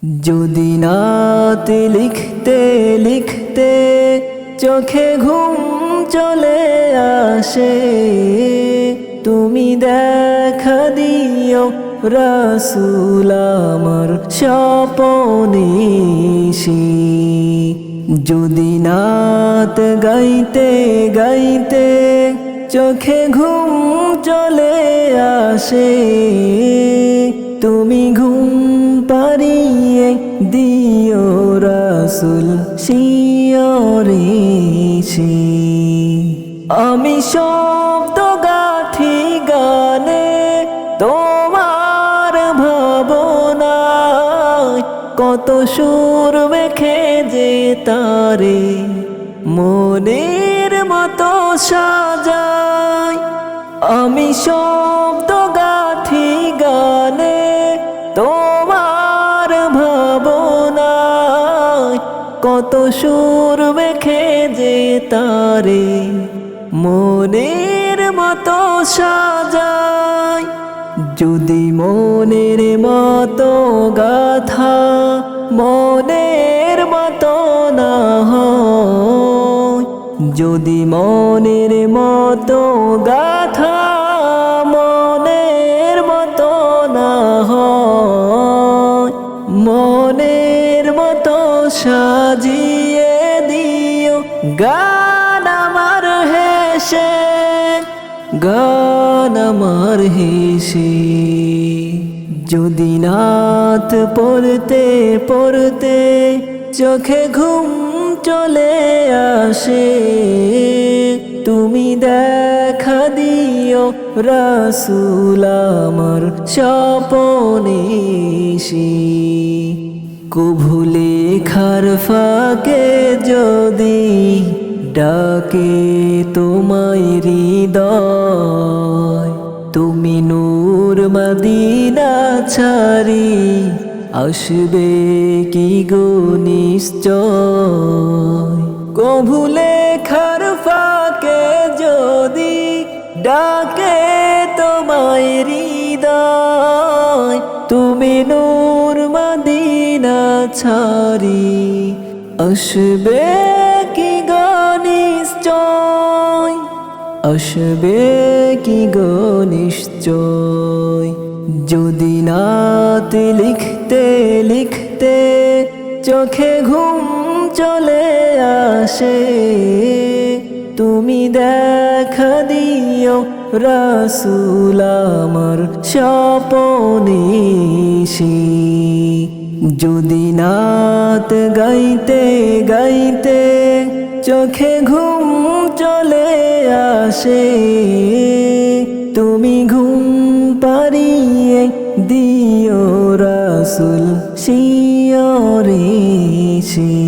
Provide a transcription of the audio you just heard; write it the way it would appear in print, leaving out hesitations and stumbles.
যদি নাত লিখতে লিখতে চোখে ঘুম চলে আসে, তুমি দেখা দিও রাসূল আমার স্বপনে এসে। যদি নাত গাইতে গাইতে চোখে ঘুম চলে আসে, তুমি ঘুম পাড়িয়ে দিও রাসূল শিয়রে এসে। আমি শব্দ গাঁথি গানে তোমার ভাবনায়, কত সুর মেখে যে তারে মনের মতো সাজাই। আমি শব্দ গাঁথি গানে তোমার ভাবনায়, কত সুর মেখে যে তারে মনের মতো সাজাই। যদি মনের মতো গাথা মনের মতো না হয়, যদি মনের মতো গাথা মনের মতো না হয়, মনের মতো সাজিয়ে দিও গান আমার হেসে, গান আমার হেসে। যদি নাত পড়তে পড়তে চোখে ঘুম চলে আসে, তুমি দেখা দিও রাসূল আমার স্বপনে এসে। কভু লেখার ফাঁকে যদি ডাকে তোমায় হৃদয়, তুমি নূর মদিনা ছাড়ি আসবে কি গো নিশ্চয়। কভু লেখার ফাঁকে যদি ডাকে তোমায় হৃদয়, তুমি নূর মদিনা ছাড়ি আসবে কি গো নিশ্চয়, আসবে কি গো নিশ্চয়। যদি নাত লিখতে লিখতে চোখে ঘুম চলে আসে, তুমি দেখা দিও রাসূল আমার স্বপনে এসে। যদি নাত গাইতে গাইতে চোখে ঘুম চলে আসে, তুমি ঘুম পাড়িয়ে দিও রাসূল শিয়রে এসে।